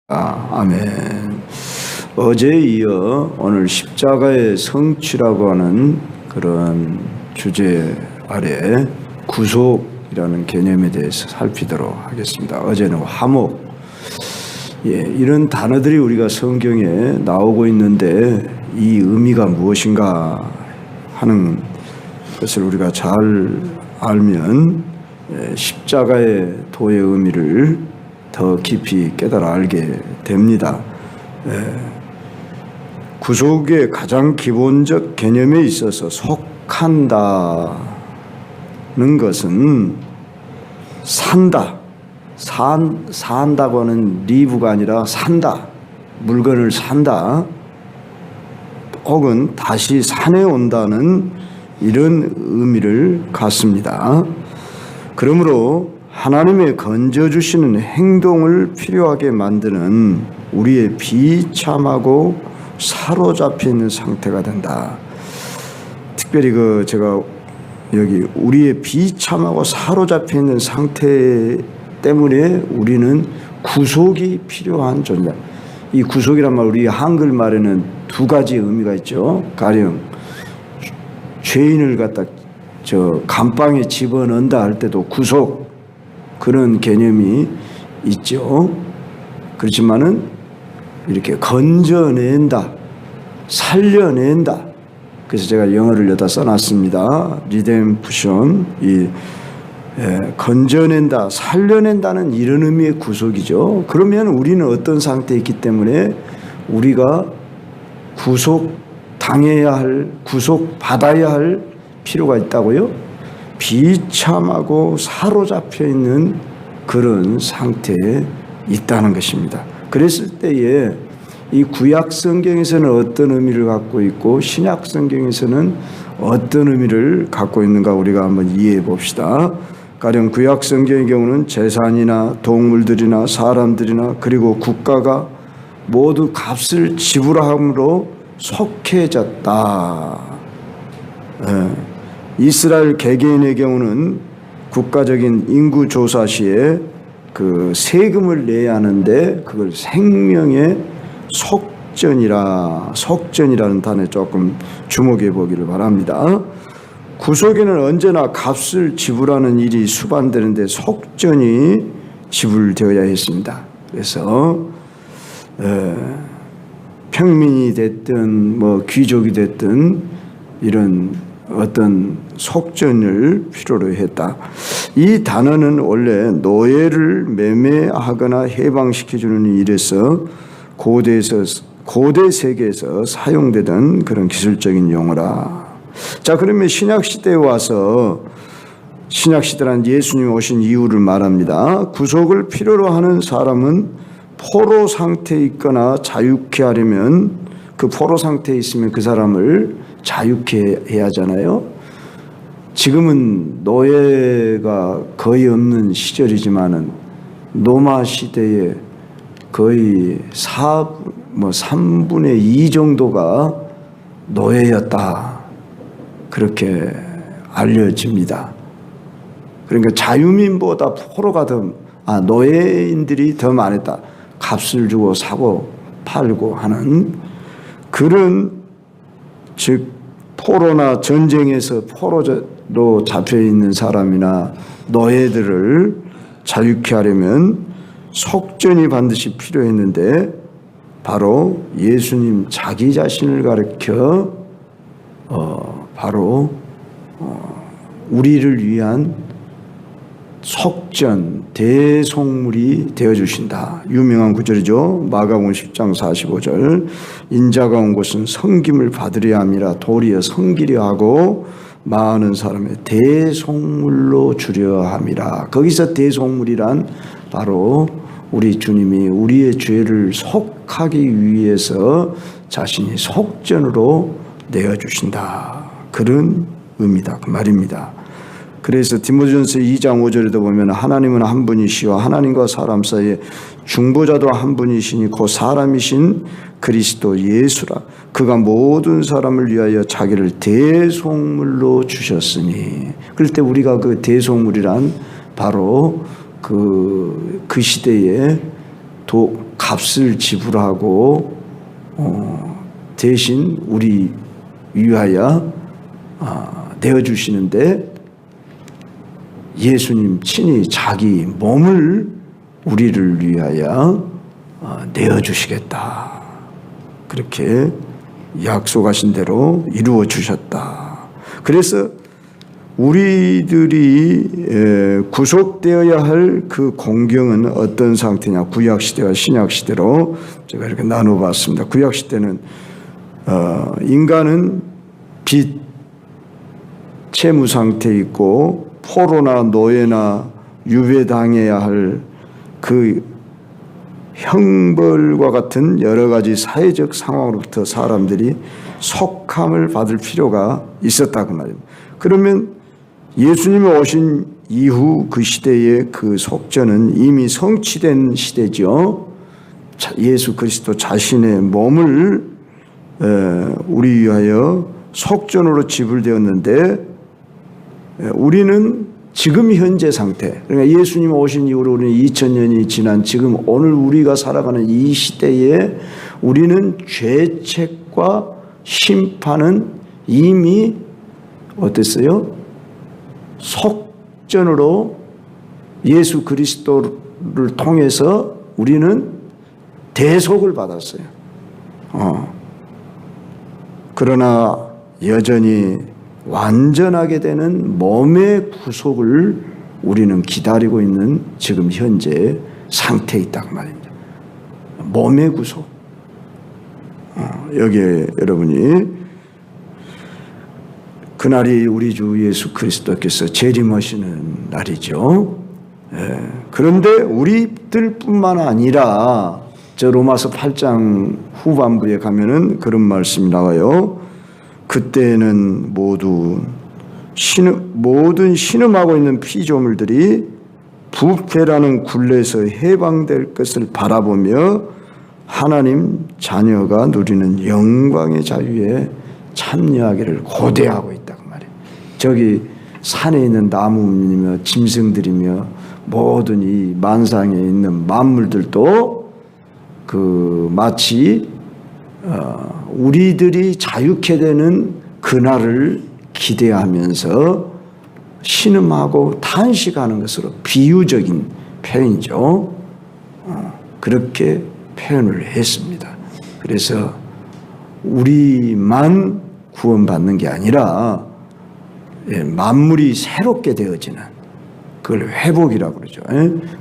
아멘. 어제에 이어 오늘 십자가의 성취라고 하는 그런 주제 아래 구속이라는 개념에 대해서 살피도록 하겠습니다. 어제는 화목, 이런 단어들이 우리가 성경에 나오고 있는데 이 의미가 무엇인가 하는 것을 우리가 잘 알면 십자가의 도의 의미를 더 깊이 깨달아 알게 됩니다. 구속의 가장 기본적 개념에 있어서 속한다는 것은 산다. 산다고 하는 리브가 아니라 산다. 물건을 산다. 혹은 다시 산에 온다는 이런 의미를 갖습니다. 그러므로 하나님의 건져주시는 행동을 필요하게 만드는 우리의 비참하고 사로잡혀 있는 상태가 된다. 특별히 제가 여기 우리의 비참하고 사로잡혀 있는 상태 때문에 우리는 구속이 필요한 존재. 이 구속이란 말 우리 한글말에는 두 가지 의미가 있죠. 가령 죄인을 갖다 감방에 집어넣는다 할 때도 구속, 그런 개념이 있죠. 그렇지만은 이렇게 건져낸다, 살려낸다. 그래서 제가 영어를 여기다 써놨습니다. 리뎀프션, 건져낸다, 살려낸다는 이런 의미의 구속이죠. 그러면 우리는 어떤 상태에 있기 때문에 우리가 구속당해야 할, 구속받아야 할 필요가 있다고요? 비참하고 사로잡혀 있는 그런 상태에 있다는 것입니다. 그랬을 때에 이 구약 성경에서는 어떤 의미를 갖고 있고 신약 성경에서는 어떤 의미를 갖고 있는가 우리가 한번 이해해 봅시다. 가령 구약 성경의 경우는 재산이나 동물들이나 사람들이나 그리고 국가가 모두 값을 지불함으로 속해졌다. 이스라엘 개개인의 경우는 국가적인 인구 조사 시에 그 세금을 내야 하는데 그걸 생명의 속전이라는 단어에 조금 주목해 보기를 바랍니다. 구속에는 언제나 값을 지불하는 일이 수반되는데 속전이 지불되어야 했습니다. 그래서 평민이 됐든 귀족이 됐든 이런 어떤 속전을 필요로 했다. 이 단어는 원래 노예를 매매하거나 해방시켜주는 일에서 고대 세계에서 사용되던 그런 기술적인 용어라. 자, 그러면 신약시대에 와서 신약시대란 예수님이 오신 이유를 말합니다. 구속을 필요로 하는 사람은 포로 상태에 있거나 자유케 하려면 그 포로 상태에 있으면 그 사람을 자유케 해야 하잖아요. 지금은 노예가 거의 없는 시절이지만은 로마 시대에 거의 3분의 2 정도가 노예였다. 그렇게 알려집니다. 그러니까 자유민보다 포로가 노예인들이 더 많았다. 값을 주고 사고 팔고 하는 그런, 즉 포로나 전쟁에서 포로로 잡혀있는 사람이나 노예들을 자유케 하려면 속전이 반드시 필요했는데 바로 예수님 자기 자신을 가리켜 바로 우리를 위한 속전, 대속물이 되어주신다. 유명한 구절이죠. 마가복음 10장 45절. 인자가 온 곳은 섬김을 받으려 함이라 도리어 섬기려 하고 많은 사람의 대속물로 주려 함이라. 거기서 대속물이란 바로 우리 주님이 우리의 죄를 속하기 위해서 자신이 속전으로 내어주신다. 그런 의미다. 그 말입니다. 그래서 디모데전서 2장 5절에도 보면 하나님은 한 분이시와 하나님과 사람 사이에 중보자도 한 분이시니 곧 사람이신 그리스도 예수라. 그가 모든 사람을 위하여 자기를 대속물로 주셨으니. 그럴 때 우리가 그 대속물이란 바로 그 시대에 값을 지불하고 대신 우리 위하여 내어주시는데 예수님 친히 자기 몸을 우리를 위하여 내어주시겠다. 그렇게 약속하신 대로 이루어 주셨다. 그래서 우리들이 구속되어야 할 그 공경은 어떤 상태냐? 구약시대와 신약시대로 제가 이렇게 나눠봤습니다. 구약시대는 인간은 빚, 채무 상태에 있고 포로나 노예나 유배당해야 할 그 형벌과 같은 여러 가지 사회적 상황으로부터 사람들이 속함을 받을 필요가 있었다 그 말입니다. 그러면 예수님이 오신 이후 그 시대의 그 속전은 이미 성취된 시대죠. 예수 그리스도 자신의 몸을 우리 위하여 속전으로 지불되었는데 우리는 지금 현재 상태, 그러니까 예수님 오신 이후로 우리는 2000년이 지난 지금 오늘 우리가 살아가는 이 시대에 우리는 죄책과 심판은 이미 어땠어요? 속전으로 예수 그리스도를 통해서 우리는 대속을 받았어요. 그러나 여전히 완전하게 되는 몸의 구속을 우리는 기다리고 있는 지금 현재 상태에 있다고 말입니다. 몸의 구속. 여기에 여러분이 그날이 우리 주 예수 그리스도께서 재림하시는 날이죠. 그런데 우리들뿐만 아니라 저 로마서 8장 후반부에 가면은 그런 말씀이 나와요. 그때는 모든 신음하고 있는 피조물들이 부패라는 굴레에서 해방될 것을 바라보며 하나님 자녀가 누리는 영광의 자유에 참여하기를 고대하고 있다고 말이에요. 저기 산에 있는 나무이며 짐승들이며 모든 이 만상에 있는 만물들도 그 마치 우리들이 자유케 되는 그날을 기대하면서 신음하고 탄식하는 것으로 비유적인 표현이죠. 그렇게 표현을 했습니다. 그래서 우리만 구원받는 게 아니라 만물이 새롭게 되어지는 그걸 회복이라고 그러죠.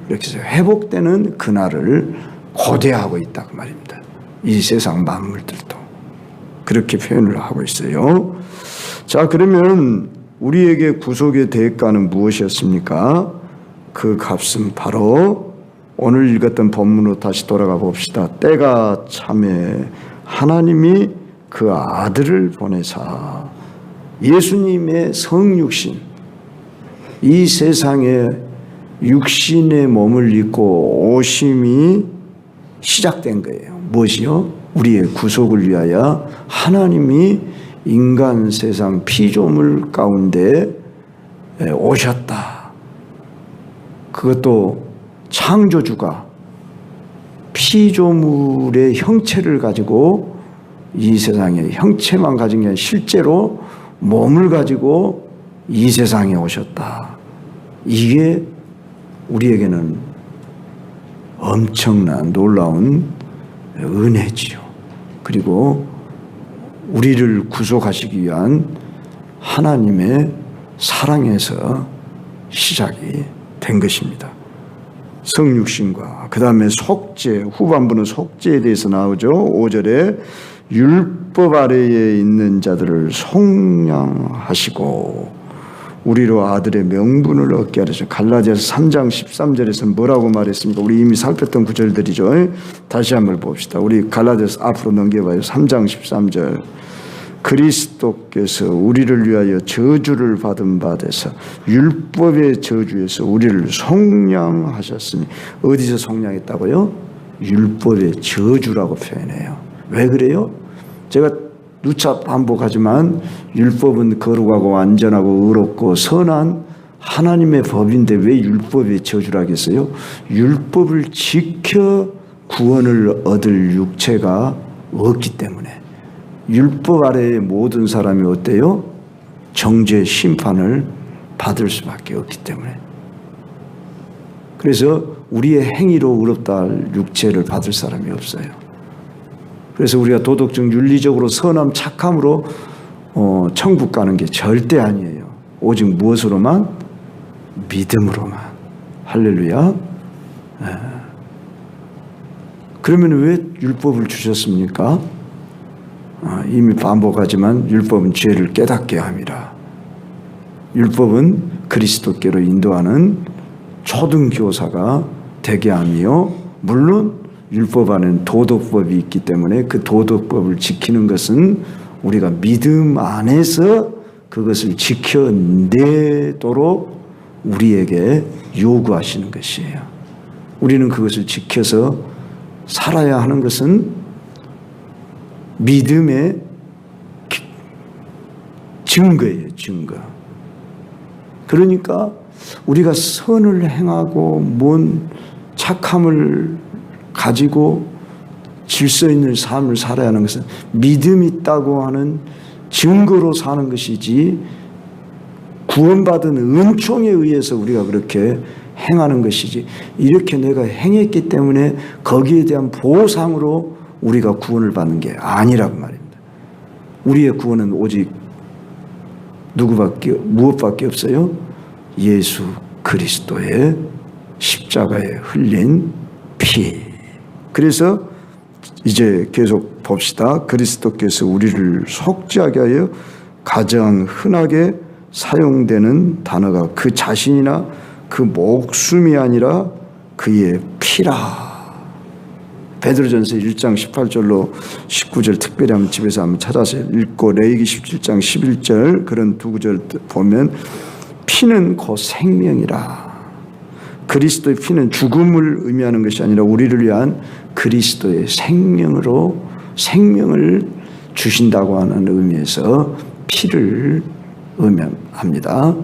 이렇게 해서 회복되는 그날을 고대하고 있다 그 말입니다. 이 세상 만물들도 그렇게 표현을 하고 있어요. 자, 그러면 우리에게 구속의 대가는 무엇이었습니까? 그 값은 바로 오늘 읽었던 본문으로 다시 돌아가 봅시다. 때가 참에 하나님이 그 아들을 보내사 예수님의 성육신, 이 세상에 육신의 몸을 입고 오심이 시작된 거예요. 무엇이요? 우리의 구속을 위하여 하나님이 인간 세상 피조물 가운데 오셨다. 그것도 창조주가 피조물의 형체를 가지고 이 세상에 형체만 가진 게 아니라 실제로 몸을 가지고 이 세상에 오셨다. 이게 우리에게는 엄청난 놀라운 은혜지요. 그리고 우리를 구속하시기 위한 하나님의 사랑에서 시작이 된 것입니다. 성육신과 그 다음에 속죄, 후반부는 속죄에 대해서 나오죠. 5절에 율법 아래에 있는 자들을 속량하시고 우리로 아들의 명분을 얻게 하려서 갈라디아서 3장 13절에서 뭐라고 말했습니까? 우리 이미 살폈던 구절들이죠. 다시 한번 봅시다. 우리 갈라디아서 앞으로 넘겨봐요. 3장 13절. 그리스도께서 우리를 위하여 저주를 받은 바 되사 율법의 저주에서 우리를 속량하셨으니, 어디서 속량했다고요? 율법의 저주라고 표현해요. 왜 그래요? 제가 누차 반복하지만 율법은 거룩하고 완전하고 의롭고 선한 하나님의 법인데 왜 율법의 저주라겠어요? 율법을 지켜 구원을 얻을 육체가 없기 때문에 율법 아래의 모든 사람이 어때요? 정죄 심판을 받을 수밖에 없기 때문에. 그래서 우리의 행위로 의롭다 할 육체를 받을 사람이 없어요. 그래서 우리가 도덕적 윤리적으로 선함 착함으로 천국 가는 게 절대 아니에요. 오직 무엇으로만? 믿음으로만. 할렐루야. 그러면 왜 율법을 주셨습니까? 이미 반복하지만 율법은 죄를 깨닫게 함이라. 율법은 그리스도께로 인도하는 초등교사가 되게 하며, 물론 율법 안에는 도덕법이 있기 때문에 그 도덕법을 지키는 것은 우리가 믿음 안에서 그것을 지켜내도록 우리에게 요구하시는 것이에요. 우리는 그것을 지켜서 살아야 하는 것은 믿음의 증거예요, 증거. 그러니까 우리가 선을 행하고 뭔 착함을 가지고 질서 있는 삶을 살아야 하는 것은 믿음이 있다고 하는 증거로 사는 것이지, 구원받은 은총에 의해서 우리가 그렇게 행하는 것이지, 이렇게 내가 행했기 때문에 거기에 대한 보상으로 우리가 구원을 받는 게 아니라고 말입니다. 우리의 구원은 오직 무엇밖에 없어요? 예수 그리스도의 십자가에 흘린 피. 그래서 이제 계속 봅시다. 그리스도께서 우리를 속죄하게 하여 가장 흔하게 사용되는 단어가 그 자신이나 그 목숨이 아니라 그의 피라. 베드로전서 1장 18절로 19절 특별히 한번 집에서 한번 찾아서 읽고, 레위기 17장 11절 그런 두 구절 보면 피는 곧 생명이라. 그리스도의 피는 죽음을 의미하는 것이 아니라 우리를 위한 그리스도의 생명으로 생명을 주신다고 하는 의미에서 피를 의미합니다.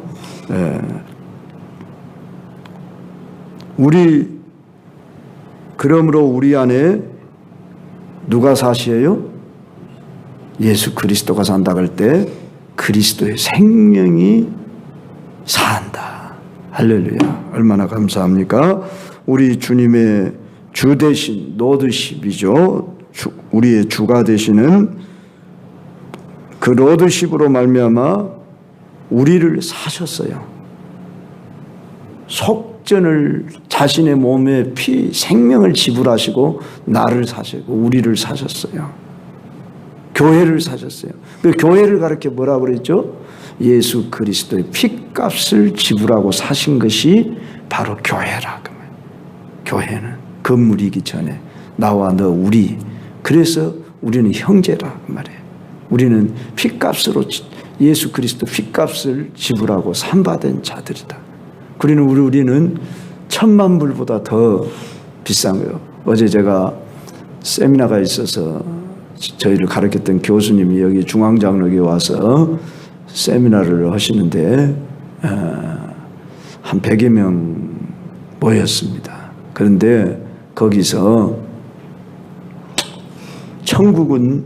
그러므로 우리 안에 누가 사시에요? 예수 그리스도가 산다고 할 때 그리스도의 생명이 산다. 할렐루야. 얼마나 감사합니까? 우리 주님의 주 대신 로드십이죠. 우리의 주가 되시는 그 로드십으로 말미암아 우리를 사셨어요. 속전을 자신의 몸에 생명을 지불하시고 나를 사시고 우리를 사셨어요. 교회를 사셨어요. 그 교회를 가르쳐 뭐라고 그랬죠? 예수 그리스도의 피값을 지불하고 사신 것이 바로 교회라. 교회는 건물이기 전에 나와 너 우리, 그래서 우리는 형제라 그 말이에요. 우리는 피값으로 예수 그리스도 피값을 지불하고 산받은 자들이다. 우리는 1000만 불보다 더 비싼 거예요. 어제 제가 세미나가 있어서 저희를 가르쳤던 교수님이 여기 중앙장로교에 와서 세미나를 하시는데 한 100여 명 모였습니다. 그런데 거기서 천국은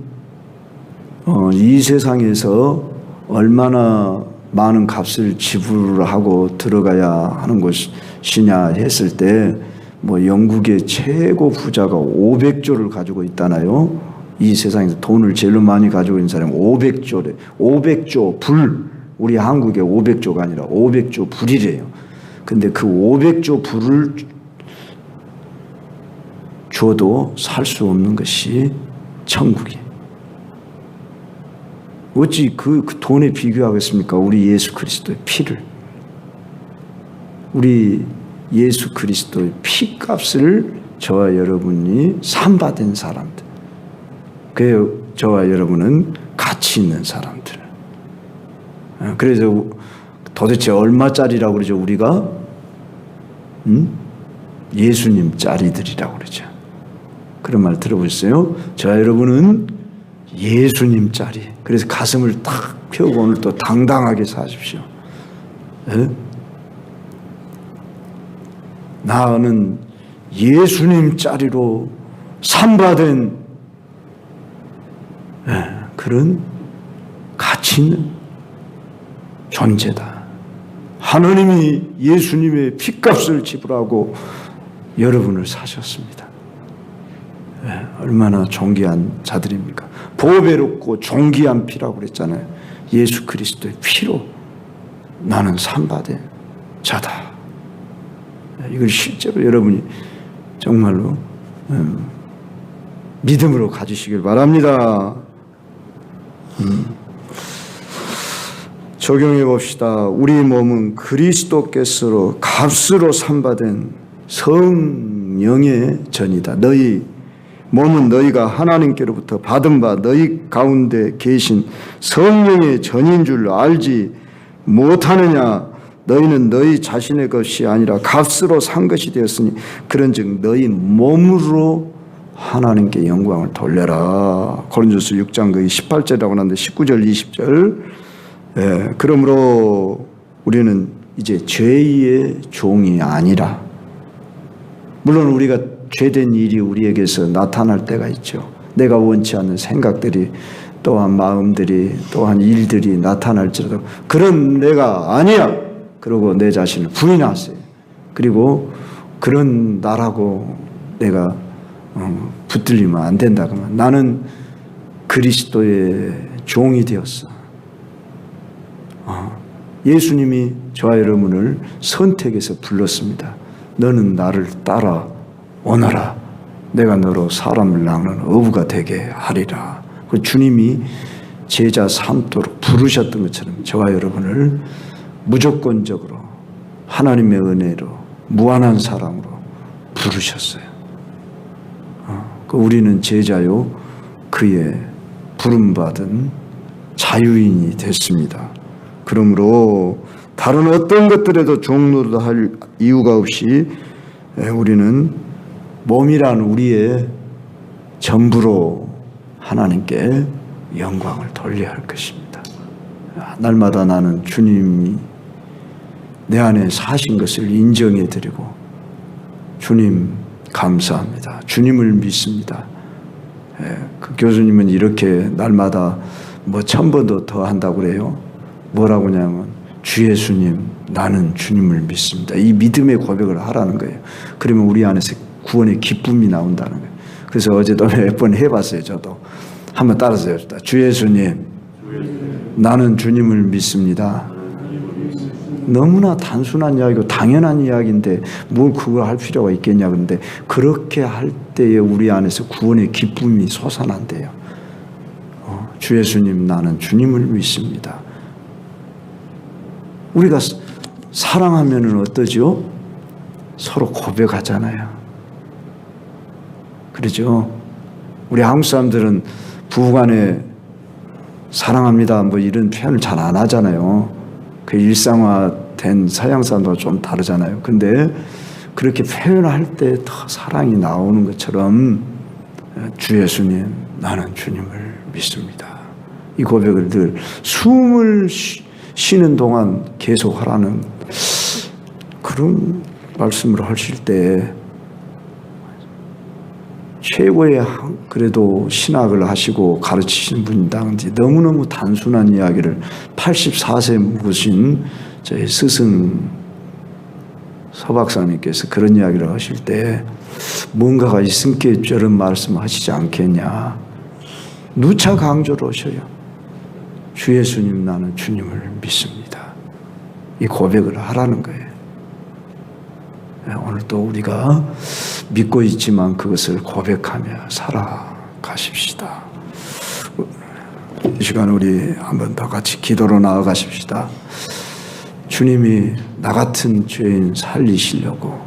이 세상에서 얼마나 많은 값을 지불하고 들어가야 하는 것이냐 했을 때 영국의 최고 부자가 500조를 가지고 있다나요? 이 세상에서 돈을 제일 많이 가지고 있는 사람이 500조래. 500조 불. 우리 한국의 500조가 아니라 500조 불이래요. 근데 그 500조 불을 줘도 살 수 없는 것이 천국이. 어찌 그 돈에 비교하겠습니까? 우리 예수 그리스도의 피를. 우리 예수 그리스도의 피값을 저와 여러분이 산받은 사람들. 그래서 저와 여러분은 가치 있는 사람들. 그래서 도대체 얼마짜리라고 그러죠? 우리가 예수님 짜리들이라고 그러죠. 그런 말 들어보셨어요? 저와 여러분은 예수님 짜리. 그래서 가슴을 탁 펴고 오늘 또 당당하게 사십시오. 에? 나는 예수님 짜리로 산바된 그런 가치 있는 존재다. 하나님이 예수님의 핏값을 지불하고 여러분을 사셨습니다. 얼마나 존귀한 자들입니까? 보배롭고 존귀한 피라고 그랬잖아요. 예수 그리스도의 피로 나는 산바된 자다. 이걸 실제로 여러분이 정말로 믿음으로 가지시길 바랍니다. 적용해 봅시다. 우리 몸은 그리스도께서 값으로 산바된 성령의 전이다. 너희 몸은 너희가 하나님께로부터 받은 바 너희 가운데 계신 성령의 전인 줄 알지 못하느냐. 너희는 너희 자신의 것이 아니라 값으로 산 것이 되었으니 그런즉 너희 몸으로 하나님께 영광을 돌려라. 고린도서 6장 거의 18절이라고 하는데 19절 20절. 그러므로 우리는 이제 죄의 종이 아니라, 물론 우리가 죄된 일이 우리에게서 나타날 때가 있죠. 내가 원치 않는 생각들이, 또한 마음들이, 또한 일들이 나타날지라도 그런 내가 아니야. 그러고 내 자신을 부인하세요. 그리고 그런 나라고 내가 붙들리면 안 된다. 그러면 나는 그리스도의 종이 되었어. 예수님이 저와 여러분을 선택해서 불렀습니다. 너는 나를 따라 오너라. 내가 너로 사람을 낚는 어부가 되게 하리라. 그 주님이 제자 삼도록 부르셨던 것처럼 저와 여러분을 무조건적으로 하나님의 은혜로 무한한 사랑으로 부르셨어요. 우리는 제자요 그의 부름받은 자유인이 됐습니다. 그러므로 다른 어떤 것들에도 종노릇할 이유가 없이 우리는 몸이란 우리의 전부로 하나님께 영광을 돌려야 할 것입니다. 날마다 나는 주님이 내 안에 사신 것을 인정해 드리고, 주님 감사합니다. 주님을 믿습니다. 그 교수님은 이렇게 날마다 1000번도 더 한다고 그래요. 뭐라고 하냐면 주 예수님 나는 주님을 믿습니다. 이 믿음의 고백을 하라는 거예요. 그러면 우리 안에서 구원의 기쁨이 나온다는 거예요. 그래서 어제도 몇 번 해봤어요. 저도 한번 따라서 해봅시다. 주 예수님 나는 주님을 믿습니다. 너무나 단순한 이야기고 당연한 이야기인데 뭘 그걸 할 필요가 있겠냐. 근데 그렇게 할 때에 우리 안에서 구원의 기쁨이 솟아난대요. 주 예수님 나는 주님을 믿습니다. 우리가 사랑하면은 어떠죠? 서로 고백하잖아요. 그렇죠? 우리 한국 사람들은 부부간에 사랑합니다 뭐 이런 표현을 잘 안 하잖아요. 그 일상화된 서양 사람들과 좀 다르잖아요. 근데 그렇게 표현할 때 더 사랑이 나오는 것처럼 주 예수님 나는 주님을 믿습니다. 이 고백을 늘 숨을 쉬는 동안 계속 하라는 그런 말씀을 하실 때, 최고의 그래도 신학을 하시고 가르치신 분인데 너무너무 단순한 이야기를 84세 묵으신 저희 스승 서박사님께서 그런 이야기를 하실 때 뭔가가 있으니까 저런 말씀을 하시지 않겠냐. 누차 강조를 하셔요. 주 예수님 나는 주님을 믿습니다. 이 고백을 하라는 거예요. 오늘 또 우리가 믿고 있지만 그것을 고백하며 살아가십시다. 이 시간 우리 한번 더 같이 기도로 나아가십시다. 주님이 나 같은 죄인 살리시려고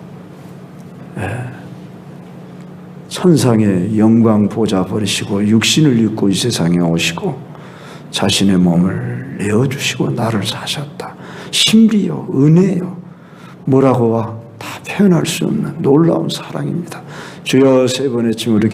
천상의 영광 보좌 버리시고 육신을 입고 이 세상에 오시고 자신의 몸을 내어주시고 나를 사셨다. 신비요 은혜요 뭐라고 다 표현할 수 없는 놀라운 사랑입니다. 주여 세 번 외치면 우리